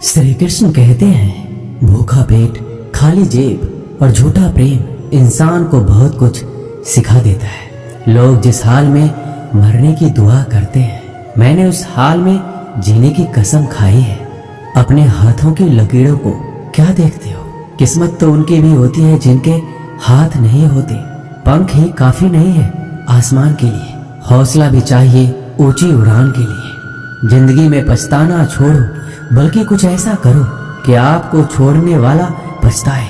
श्री कृष्ण कहते हैं, भूखा पेट, खाली जेब और झूठा प्रेम इंसान को बहुत कुछ सिखा देता है। लोग जिस हाल में मरने की दुआ करते हैं, मैंने उस हाल में जीने की कसम खाई है। अपने हाथों की लकीरों को क्या देखते हो? किस्मत तो उनकी भी होती है जिनके हाथ नहीं होते। पंख ही काफी नहीं है आसमान के लिए, हौसला भी चाहिए ऊंची उड़ान के लिए। जिंदगी में पछताना छोड़ो, बल्कि कुछ ऐसा करो कि आपको छोड़ने वाला पछताए।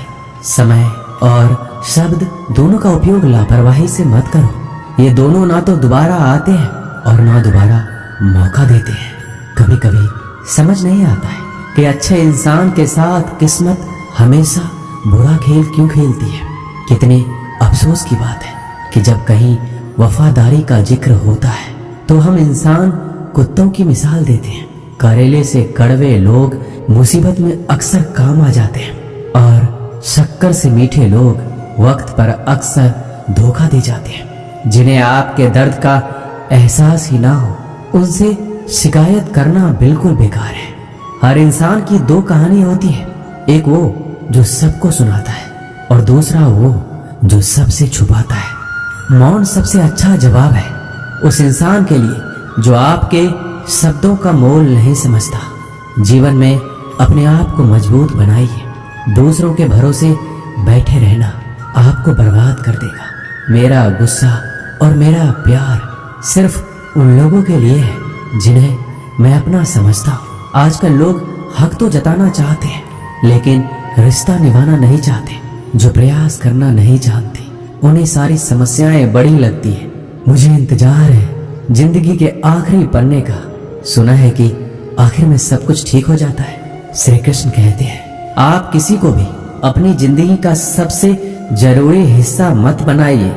समय और शब्द दोनों का उपयोग लापरवाही से मत करो। ये दोनों ना तो दोबारा आते हैं और ना दोबारा मौका देते हैं। कभी कभी समझ नहीं आता है कि अच्छे इंसान के साथ किस्मत हमेशा बुरा खेल क्यों खेलती है। कितने अफसोस की बात है कि जब कहीं वफादारी का जिक्र होता है तो हम इंसान कुत्तों की मिसाल देते हैं। करेले से कड़वे लोग मुसीबत में अक्सर काम आ जाते हैं और शक्कर से मीठे लोग वक्त पर अक्सर धोखा दे जाते हैं। जिन्हें आपके दर्द का एहसास ही ना हो, उनसे शिकायत करना बिल्कुल बेकार है। हर इंसान की दो कहानी होती है, एक वो जो सबको सुनाता है और दूसरा वो जो सबसे छुपाता है। मौन सबसे अच्छा जवाब है उस इंसान के लिए जो आपके शब्दों का मोल नहीं समझता। जीवन में अपने आप को मजबूत बनाइए। दूसरों के भरोसे बैठे रहना आपको बर्बाद कर देगा। मेरा गुस्सा और मेरा प्यार सिर्फ उन लोगों के लिए है जिन्हें मैं अपना समझता हूँ। आजकल लोग हक तो जताना चाहते हैं, लेकिन रिश्ता निभाना नहीं चाहते। जो प्रयास करना नहीं जानते, उन्हें सारी समस्याएं बड़ी लगती है। मुझे इंतजार है जिंदगी के आखिरी पन्ने का। सुना है कि आखिर में सब कुछ ठीक हो जाता है। श्री कृष्ण कहते हैं, आप किसी को भी अपनी जिंदगी का सबसे जरूरी हिस्सा मत बनाइए,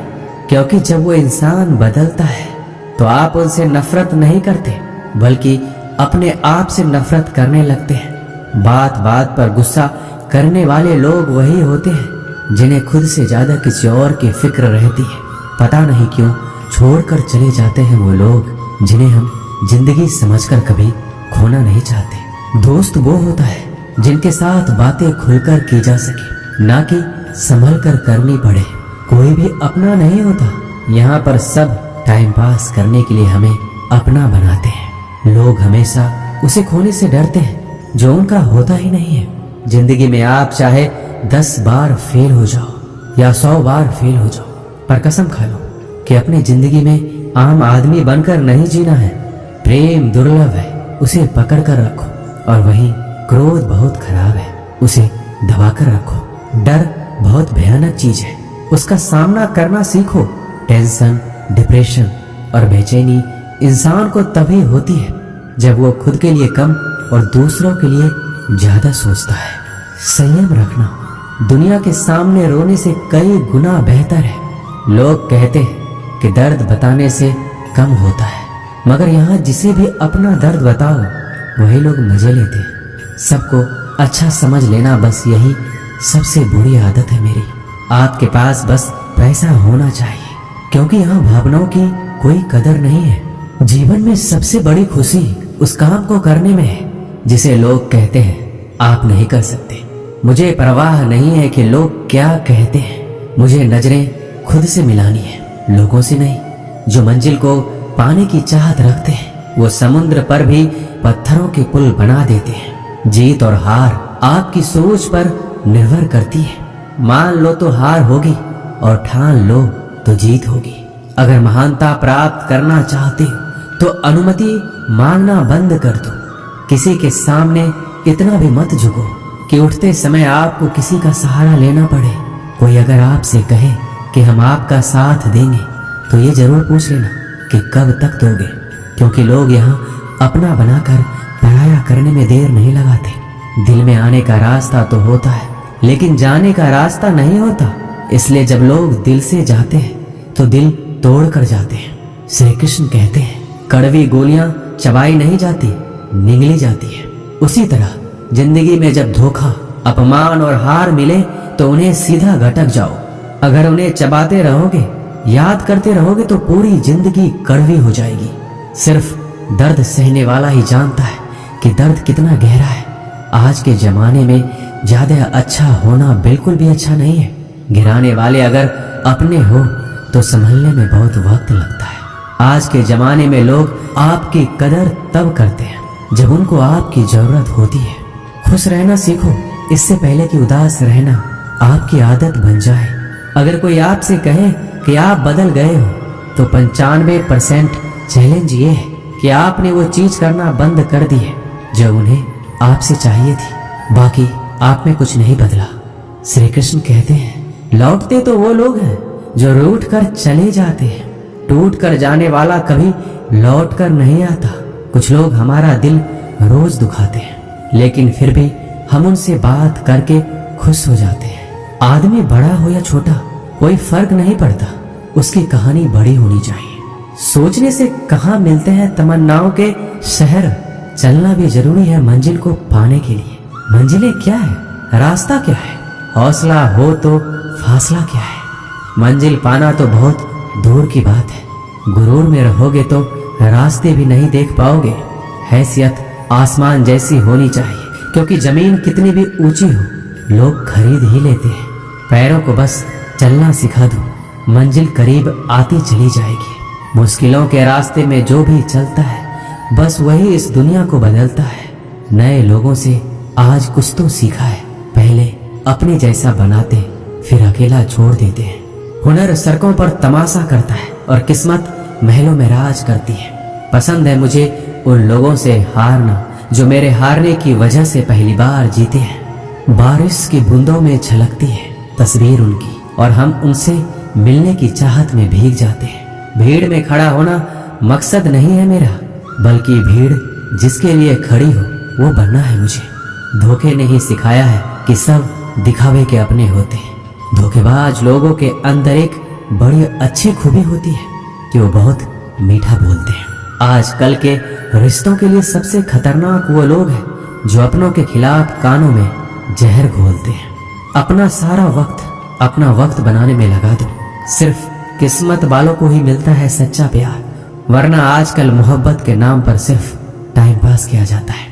क्योंकि जब वो इंसान बदलता है तो आप उनसे नफरत नहीं करते, बल्कि अपने आप से नफरत करने लगते हैं। बात बात पर गुस्सा करने वाले लोग वही होते हैं जिन्हें खुद से ज्यादा किसी और की फिक्र रहती है। पता नहीं क्यों छोड़कर चले जाते हैं वो लोग जिन्हें हम जिंदगी समझकर कभी खोना नहीं चाहते। दोस्त वो होता है जिनके साथ बातें खुलकर की जा सके, ना कि संभल कर करनी पड़े। कोई भी अपना नहीं होता। यहाँ पर सब टाइम पास करने के लिए हमें अपना बनाते हैं। लोग हमेशा उसे खोने से डरते हैं जो उनका होता ही नहीं है। जिंदगी में आप चाहे 10 बार फेल हो जाओ या 100 बार फेल हो जाओ, पर कसम खा लो कि अपनी जिंदगी में आम आदमी बनकर नहीं जीना है। प्रेम दुर्लभ है, उसे पकड़ कर रखो। और वहीं क्रोध बहुत खराब है, उसे दबाकर रखो। डर बहुत भयानक चीज है, उसका सामना करना सीखो। टेंशन, डिप्रेशन और बेचैनी इंसान को तभी होती है जब वो खुद के लिए कम और दूसरों के लिए ज्यादा सोचता है। संयम रखना दुनिया के सामने रोने से कई गुना बेहतर है। लोग कहते हैं कि दर्द बताने से कम होता है, मगर यहाँ जिसे भी अपना दर्द बताओ वही लोग मजे लेते हैं। सबको अच्छा समझ लेना, बस यही सबसे बुरी आदत है मेरी। आपके पास बस पैसा होना चाहिए, क्योंकि यहाँ भावनाओं की कोई कदर नहीं है। जीवन में सबसे बड़ी खुशी उस काम को करने में है जिसे लोग कहते हैं आप नहीं कर सकते। मुझे परवाह नहीं है कि लोग क्या कहते हैं। मुझे नजरें खुद से मिलानी है, लोगों से नहीं। जो मंजिल को पाने की चाहत रखते हैं वो समुद्र पर भी पत्थरों के पुल बना देते हैं। जीत और हार आपकी सोच पर निर्भर करती है। मान लो तो हार होगी और ठान लो तो जीत होगी। अगर महानता प्राप्त करना चाहते हो तो अनुमति मांगना बंद कर दो। किसी के सामने इतना भी मत झुको कि उठते समय आपको किसी का सहारा लेना पड़े। कोई अगर आपसे कहे कि हम आपका साथ देंगे तो ये जरूर पूछ लेना कि कब तक दोगे, क्योंकि लोग यहाँ अपना बनाकर पराया करने में देर नहीं लगाते। दिल में आने का रास्ता तो होता है, लेकिन जाने का रास्ता नहीं होता। इसलिए जब लोग दिल से जाते हैं तो दिल तोड़ कर जाते हैं। श्री कृष्ण कहते हैं, कड़वी गोलियां चबाई नहीं जाती, निगली जाती है। उसी तरह जिंदगी में जब धोखा, अपमान और हार मिले तो उन्हें सीधा घटक जाओ। अगर उन्हें चबाते रहोगे, याद करते रहोगे तो पूरी जिंदगी कड़वी हो जाएगी। सिर्फ दर्द सहने वाला ही जानता है कि दर्द कितना गहरा है। आज के जमाने में ज्यादा अच्छा होना बिल्कुल भी अच्छा नहीं है। गिराने वाले अगर अपने हो तो संभलने में बहुत वक्त लगता है। आज के जमाने में लोग आपकी कदर तब करते हैं जब उनको आपकी जरूरत होती है। खुश रहना सीखो, इससे पहले कि उदास रहना आपकी आदत बन जाए। अगर कोई आपसे कहे कि आप बदल गए हो तो 95% चैलेंज ये है कि आपने वो चीज करना बंद कर दी है जो उन्हें आपसे चाहिए थी। बाकी आप में कुछ नहीं बदला। श्री कृष्ण कहते हैं, लौटते तो वो लोग हैं जो रूठ कर चले जाते हैं, टूट कर जाने वाला कभी लौट कर नहीं आता। कुछ लोग हमारा दिल रोज दुखाते हैं, लेकिन फिर भी हम उनसे बात करके खुश हो जाते हैं। आदमी बड़ा हो या छोटा कोई फर्क नहीं पड़ता, उसकी कहानी बड़ी होनी चाहिए। सोचने से कहाँ मिलते हैं तमन्नाओं के शहर, चलना भी जरूरी है मंजिल को पाने के लिए। मंजिलें क्या है, रास्ता क्या है, हौसला हो तो फासला क्या है। मंजिल पाना तो बहुत दूर की बात है। गुरूर में रहोगे तो रास्ते भी नहीं देख पाओगे। हैसियत आसमान जैसी होनी चाहिए, क्योंकि जमीन कितनी भी ऊंची हो लोग खरीद ही लेते हैं। पैरों को बस चलना सिखा दो, मंजिल करीब आती चली जाएगी। मुश्किलों के रास्ते में जो भी चलता है बस वही इस दुनिया को बदलता है। नए लोगों से आज कुछ तो सीखा है, पहले अपने जैसा बनाते फिर अकेला छोड़ देते हैं। हुनर सड़कों पर तमाशा करता है और किस्मत महलों में राज करती है। पसंद है मुझे उन लोगों से हारना जो मेरे हारने की वजह से पहली बार जीते हैं। बारिश की बूंदों में झलकती है तस्वीर उनकी और हम उनसे मिलने की चाहत में भीग जाते हैं। भीड़ में खड़ा होना मकसद नहीं है मेरा, बल्कि भीड़ जिसके लिए खड़ी हो वो बनना है मुझे। धोखे ने ही सिखाया है कि सब दिखावे के अपने होते हैं। धोखेबाज लोगों के अंदर एक बड़ी अच्छी खूबी होती है कि वो बहुत मीठा बोलते हैं। आजकल के रिश्तों के लिए सबसे खतरनाक वो लोग हैं जो अपनों के खिलाफ कानों में जहर घोलते हैं। अपना सारा वक्त अपना वक्त बनाने में लगा दो। सिर्फ किस्मत वालों को ही मिलता है सच्चा प्यार, वरना आजकल मोहब्बत के नाम पर सिर्फ टाइम पास किया जाता है।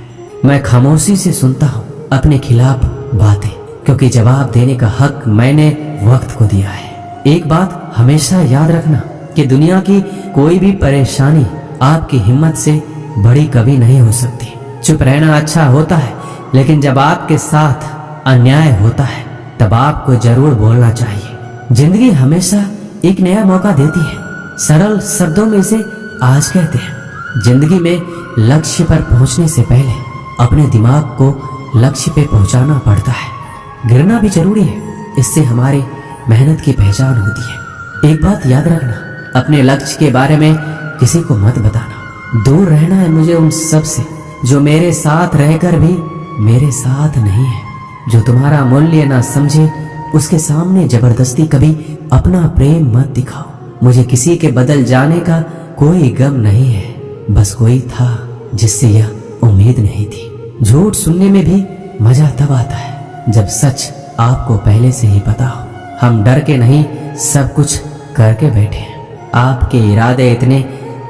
मैं खामोशी से सुनता हूँ अपने खिलाफ बातें, क्योंकि जवाब देने का हक मैंने वक्त को दिया है। एक बात हमेशा याद रखना कि दुनिया की कोई भी परेशानी आपकी हिम्मत से बड़ी कभी नहीं हो सकती। चुप रहना अच्छा होता है, लेकिन जब आपके साथ अन्याय होता है तब आपको जरूर बोलना चाहिए। जिंदगी हमेशा एक नया मौका देती है। सरल शब्दों में इसे आज कहते हैं। जिंदगी में लक्ष्य पर पहुंचने से पहले अपने दिमाग को लक्ष्य पे पहुंचाना पड़ता है। गिरना भी जरूरी है, इससे हमारी मेहनत की पहचान होती है। एक बात याद रखना, अपने लक्ष्य के बारे में किसी को मत बताना। दूर रहना है मुझे उन सब से जो मेरे साथ रहकर भी मेरे साथ नहीं है। जो तुम्हारा मूल्य ना समझे उसके सामने जबरदस्ती कभी अपना प्रेम मत दिखाओ। मुझे किसी के बदल जाने का कोई गम नहीं है, बस कोई था जिससे यह उम्मीद नहीं थी। झूठ सुनने में भी मजा तब आता है जब सच आपको पहले से ही पता हो। हम डर के नहीं सब कुछ करके बैठे हैं। आपके इरादे इतने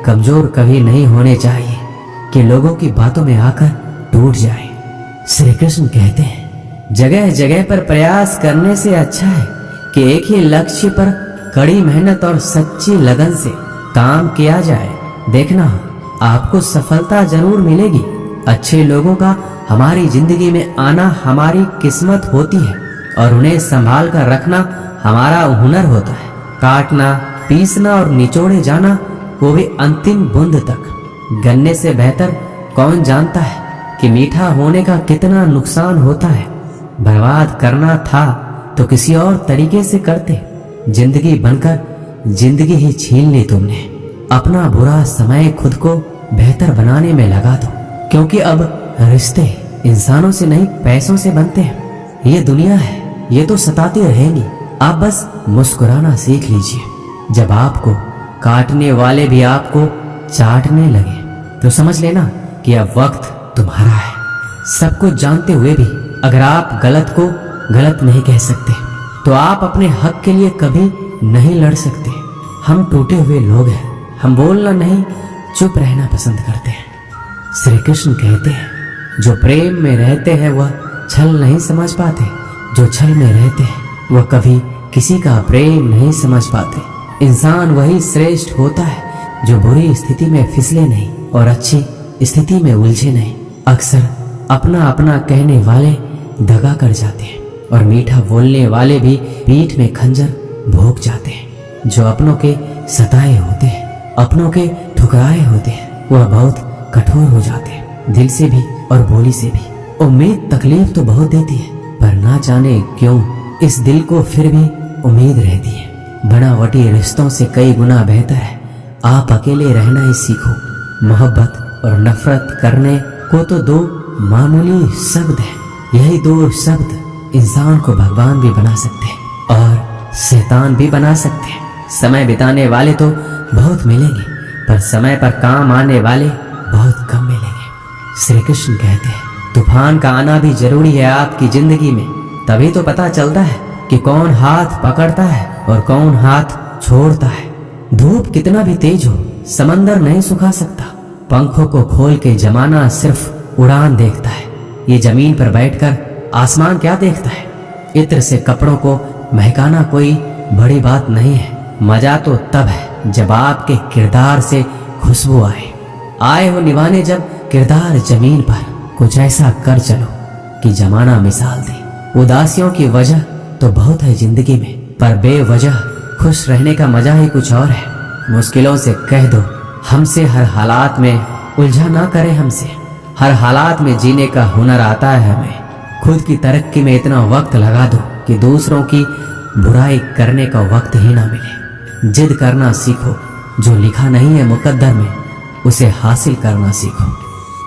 कमजोर कभी नहीं होने चाहिए कि लोगों की बातों में आकर टूट जाए। श्री कृष्ण कहते हैं, जगह जगह पर प्रयास करने से अच्छा है कि एक ही लक्ष्य पर कड़ी मेहनत और सच्ची लगन से काम किया जाए। देखना आपको सफलता जरूर मिलेगी। अच्छे लोगों का हमारी जिंदगी में आना हमारी किस्मत होती है और उन्हें संभाल कर रखना हमारा हुनर होता है। काटना, पीसना और निचोड़े जाना, वो भी अंतिम बूंद तक। गन्ने से बेहतर कौन जानता है कि मीठा होने का कितना नुकसान होता है। बर्बाद करना था तो किसी और तरीके से करते। जिंदगी बनकर जिंदगी ही छीन ली तुमने। अपना बुरा समय खुद को बेहतर बनाने में लगा दो, क्योंकि अब रिश्ते इंसानों से नहीं पैसों से बनते हैं। ये दुनिया है, ये तो सताती रहेंगी। आप बस मुस्कुराना सीख लीजिए। जब आपको काटने वाले भी आपको चाटने लगे तो समझ लेना कि अब वक्त तुम्हारा है। सब कुछ जानते हुए भी अगर आप गलत को गलत नहीं कह सकते तो आप अपने हक के लिए कभी नहीं लड़ सकते। हम टूटे हुए लोग हैं, हम बोलना नहीं चुप रहना पसंद करते हैं। श्री कृष्ण कहते हैं, जो प्रेम में रहते हैं वह छल नहीं समझ पाते, जो छल में रहते हैं वह कभी किसी का प्रेम नहीं समझ पाते। इंसान वही श्रेष्ठ होता है जो बुरी स्थिति में फिसले नहीं और अच्छी स्थिति में उलझे नहीं। अक्सर अपना अपना कहने वाले दगा कर जाते हैं और मीठा बोलने वाले भी पीठ में खंजर भोंक जाते हैं। जो अपनों के सताए होते हैं, अपनों के ठुकराए होते हैं, वह बहुत कठोर हो जाते हैं, दिल से भी और बोली से भी। उम्मीद तकलीफ तो बहुत देती है, पर ना जाने क्यों इस दिल को फिर भी उम्मीद रहती है। बनावटी रिश्तों से कई गुना बेहतर है आप अकेले रहना ही सीखो। मोहब्बत और नफरत करने को तो दो मामूली शब्द है, यही दो शब्द इंसान को भगवान भी बना सकते हैं और शैतान भी बना सकते हैं। समय बिताने वाले तो बहुत मिलेंगे, पर समय पर काम आने वाले बहुत कम मिलेंगे। श्री कृष्ण कहते हैं तूफान का आना भी जरूरी है आपकी जिंदगी में, तभी तो पता चलता है कि कौन हाथ पकड़ता है और कौन हाथ छोड़ता है। धूप कितना भी तेज हो समंदर नहीं सुखा सकता। पंखों को खोल के जमाना सिर्फ उड़ान देखता है, ये जमीन पर बैठकर आसमान क्या देखता है। इत्र से कपड़ों को महकाना कोई बड़ी बात नहीं है, मजा तो तब है जब आपके किरदार से खुशबू आए हो निभाने जब किरदार जमीन पर। कुछ ऐसा कर चलो कि जमाना मिसाल दे। उदासियों की वजह तो बहुत है जिंदगी में, पर बेवजह खुश रहने का मजा ही कुछ और है। मुश्किलों से कह दो हमसे, हर हालात में उलझा ना करे हमसे। हर हालात में जीने का हुनर आता है हमें। खुद की तरक्की में इतना वक्त लगा दो कि दूसरों की बुराई करने का वक्त ही ना मिले। जिद करना सीखो, जो लिखा नहीं है मुकद्दर में उसे हासिल करना सीखो।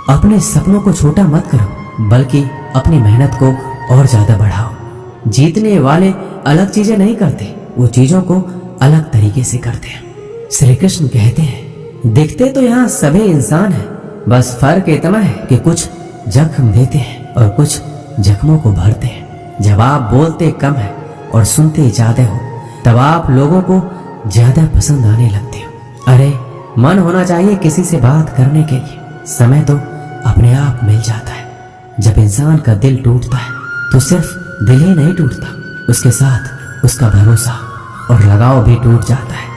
अपने सपनों को छोटा मत करो, बल्कि अपनी मेहनत को और ज्यादा बढ़ाओ। जीतने वाले अलग चीजें नहीं करते, वो चीजों को अलग तरीके से करते हैं। श्री कृष्ण कहते हैं दिखते तो यहाँ सभी इंसान हैं, बस फर्क इतना है कि कुछ जख्म देते हैं और कुछ जख्मों को भरते हैं। जब आप बोलते कम है और सुनते ज्यादा हो, तब आप लोगों को ज्यादा पसंद आने लगते हो। अरे मन होना चाहिए किसी से बात करने के लिए, समय तो अपने आप मिल जाता है। जब इंसान का दिल टूटता है तो सिर्फ दिल ही नहीं टूटता, उसके साथ उसका भरोसा और लगाव भी टूट जाता है,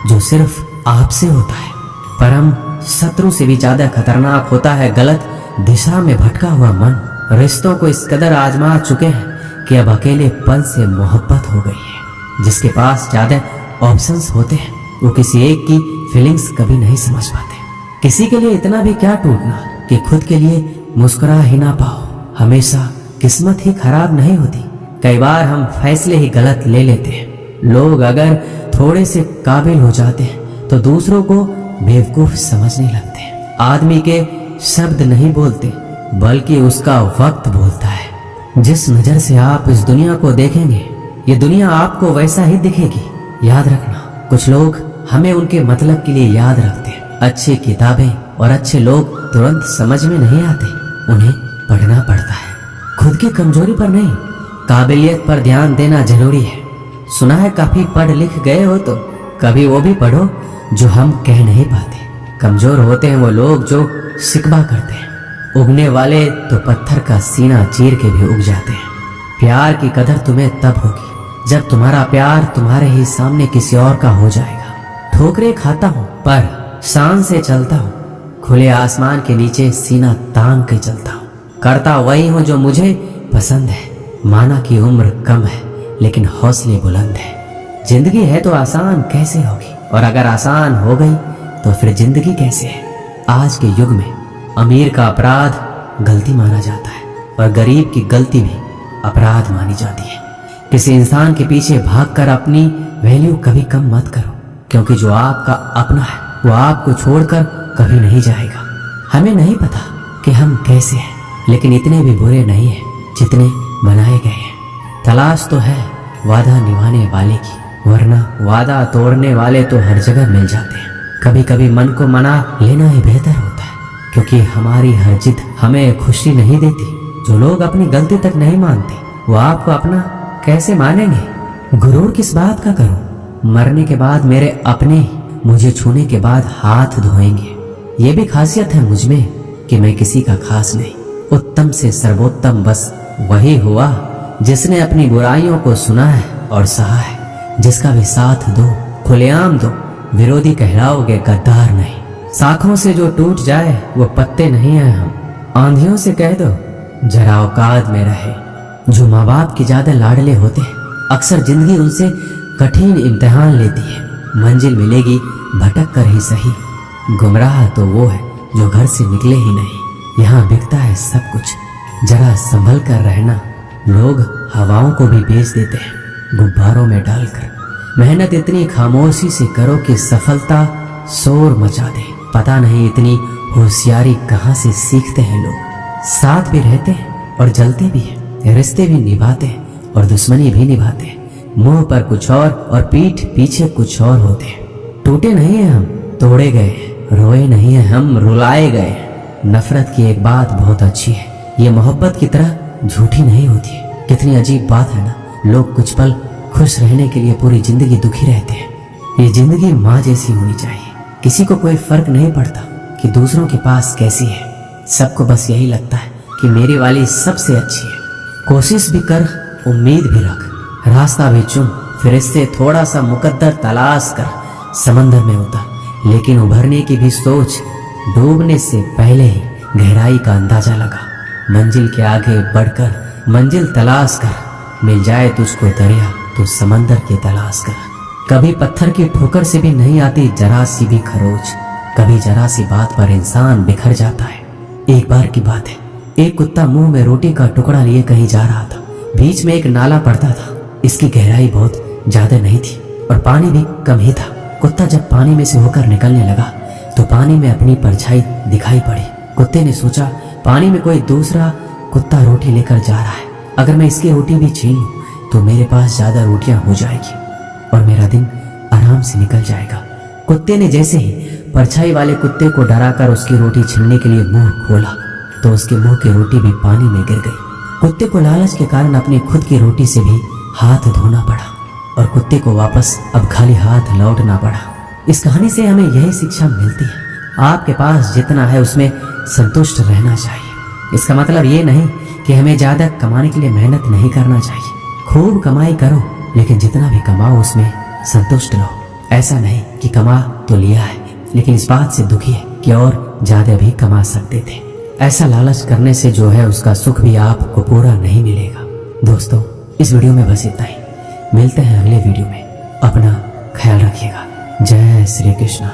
जो सिर्फ आपसे होता है। परम शत्रु से भी ज्यादा खतरनाक होता है गलत दिशा में भटका हुआ मन। रिश्तों को इस कदर आजमा चुके हैं कि अब अकेलेपन से मोहब्बत हो गई है। जिसके पास ज्यादा ऑप्शंस होते हैं वो किसी एक की फीलिंग्स कभी नहीं समझ पाते। किसी के लिए इतना भी क्या टूटना कि खुद के लिए मुस्कुरा ही ना पाओ। हमेशा किस्मत ही खराब नहीं होती, कई बार हम फैसले ही गलत ले लेते हैं। लोग अगर थोड़े से काबिल हो जाते हैं तो दूसरों को बेवकूफ समझने लगते हैं। आदमी के शब्द नहीं बोलते, बल्कि उसका वक्त बोलता है। जिस नजर से आप इस दुनिया को देखेंगे, ये दुनिया आपको वैसा ही दिखेगी। याद रखना, कुछ लोग हमें उनके मतलब के लिए याद रखते हैं। अच्छी किताबें और अच्छे लोग तुरंत समझ में नहीं आते, उन्हें पढ़ना पड़ता है। खुद की कमजोरी पर नहीं, काबिलियत पर ध्यान देना जरूरी है। सुना है काफी पढ़ लिख गए हो, तो कभी वो भी पढ़ो जो हम कह नहीं पाते। कमजोर होते हैं वो लोग जो शिकवा करते हैं, उगने वाले तो पत्थर का सीना चीर के भी उग जाते हैं। प्यार की कदर तुम्हें तब होगी जब तुम्हारा प्यार तुम्हारे ही सामने किसी और का हो जाएगा। ठोकरे खाता हूँ पर शान से चलता हूँ, खुले आसमान के नीचे सीना तान के चलता हूँ। करता वही हूँ जो मुझे पसंद है। माना कि उम्र कम है लेकिन हौसले बुलंद है। जिंदगी है तो आसान कैसे होगी, और अगर आसान हो गई तो फिर जिंदगी कैसे है। आज के युग में अमीर का अपराध गलती माना जाता है और गरीब की गलती भी अपराध मानी जाती है। किसी इंसान के पीछे भागकर अपनी वैल्यू कभी कम मत करो, क्योंकि जो आपका अपना है वो आपको छोड़कर कभी नहीं जाएगा। हमें नहीं पता कि हम कैसे हैं, लेकिन इतने भी बुरे नहीं हैं जितने बनाए गए हैं। तलाश तो है वादा निभाने वाले की, वरना वादा तोड़ने वाले तो हर जगह मिल जाते हैं। कभी कभी मन को मना लेना ही बेहतर होता है, क्योंकि हमारी हर जिद हमें खुशी नहीं देती। जो लोग अपनी गलती तक नहीं मानते वो आपको अपना कैसे मानेंगे। गुरूर किस बात का करूं, मरने के बाद मेरे अपने मुझे छूने के बाद हाथ धोएंगे। ये भी खासियत है मुझ में कि मैं किसी का खास नहीं, उत्तम से सर्वोत्तम बस वही हुआ जिसने अपनी बुराइयों को सुना है और सहा है। जिसका भी साथ दो, खुलेआम दो, विरोधी कहलाओगे, गद्दार नहीं। शाखों से जो टूट जाए वो पत्ते नहीं हैं हम। आंधियों से कह दो जरा औकात में रहे। जो माँ बाप के ज्यादा लाडले होते हैं, अक्सर जिंदगी उनसे कठिन इम्तिहान लेती है। मंजिल मिलेगी भटक कर ही सही, गुमराह तो वो है जो घर से निकले ही नहीं। यहाँ बिकता है सब कुछ, जरा संभल कर रहना। लोग हवाओं को भी बेच देते हैं गुब्बारों में डालकर। मेहनत इतनी खामोशी से करो कि सफलता शोर मचा दे। पता नहीं इतनी होशियारी कहाँ से सीखते हैं लोग। साथ भी रहते हैं और जलते भी हैं, रिश्ते भी निभाते हैं और दुश्मनी भी निभाते हैं। मुंह पर कुछ और पीठ पीछे कुछ और होते हैं। टूटे नहीं हैं हम, तोड़े गए हैं। रोए नहीं हैं हम, रुलाए गए हैं। नफरत की एक बात बहुत अच्छी है, ये मोहब्बत की तरह झूठी नहीं होती है। कितनी अजीब बात है ना, लोग कुछ पल खुश रहने के लिए पूरी जिंदगी दुखी रहते हैं। ये जिंदगी माँ जैसी होनी चाहिए। किसी को कोई फर्क नहीं पड़ता कि दूसरों के पास कैसी है। सबको बस यही लगता है कि मेरी वाली सबसे अच्छी है। कोशिश भी कर, उम्मीद भी रख, रास्ता भी चुन, फिर इससे थोड़ा सा मुकद्दर तलाश कर, समंदर में उतर। लेकिन उभरने की भी सोच, डूबने से पहले ही गहराई का अंदाजा लगा। मंजिल के आगे बढ़कर मंजिल तलाश कर, मिल जाए तुझको दरिया तो समंदर की तलाश कर। कभी पत्थर की ठोकर से भी नहीं आती जरा सी भी खरोच। कभी जरा सी बात पर इंसान बिखर जाता है। एक बार की बात है, एक कुत्ता मुंह में रोटी का टुकड़ा लिए कहीं जा रहा था। बीच में एक नाला पड़ता था। इसकी गहराई बहुत ज्यादा नहीं थी और पानी भी कम ही था। कुत्ता जब पानी में से होकर निकलने लगा तो पानी में अपनी परछाई दिखाई पड़ी। कुत्ते ने सोचा पानी में कोई दूसरा कुत्ता रोटी लेकर जा रहा है, अगर मैं इसकी रोटी भी छीन लूं तो मेरे पास ज्यादा रोटियां हो जाएगी और मेरा दिन आराम से निकल जाएगा। कुत्ते ने जैसे ही परछाई वाले कुत्ते को डराकर उसकी रोटी छीनने के लिए मुंह खोला तो उसके मुंह की रोटी भी पानी में गिर गई। कुत्ते को लालच के कारण अपनी खुद की रोटी से भी हाथ धोना पड़ा और कुत्ते को वापस अब खाली हाथ लौटना पड़ा। इस कहानी से हमें यही शिक्षा मिलती है, आपके पास जितना है उसमें संतुष्ट रहना चाहिए। इसका मतलब ये नहीं कि हमें ज्यादा कमाने के लिए मेहनत नहीं करना चाहिए। खूब कमाई करो लेकिन जितना भी कमाओ उसमें संतुष्ट रहो। ऐसा नहीं कि कमा तो लिया है लेकिन इस बात से दुखी है कि और ज्यादा भी कमा सकते थे। ऐसा लालच करने से जो है उसका सुख भी आपको पूरा नहीं मिलेगा। दोस्तों, इस वीडियो में बस इतना ही। मिलते हैं अगले वीडियो में। अपना ख्याल रखिएगा। जय श्री कृष्ण।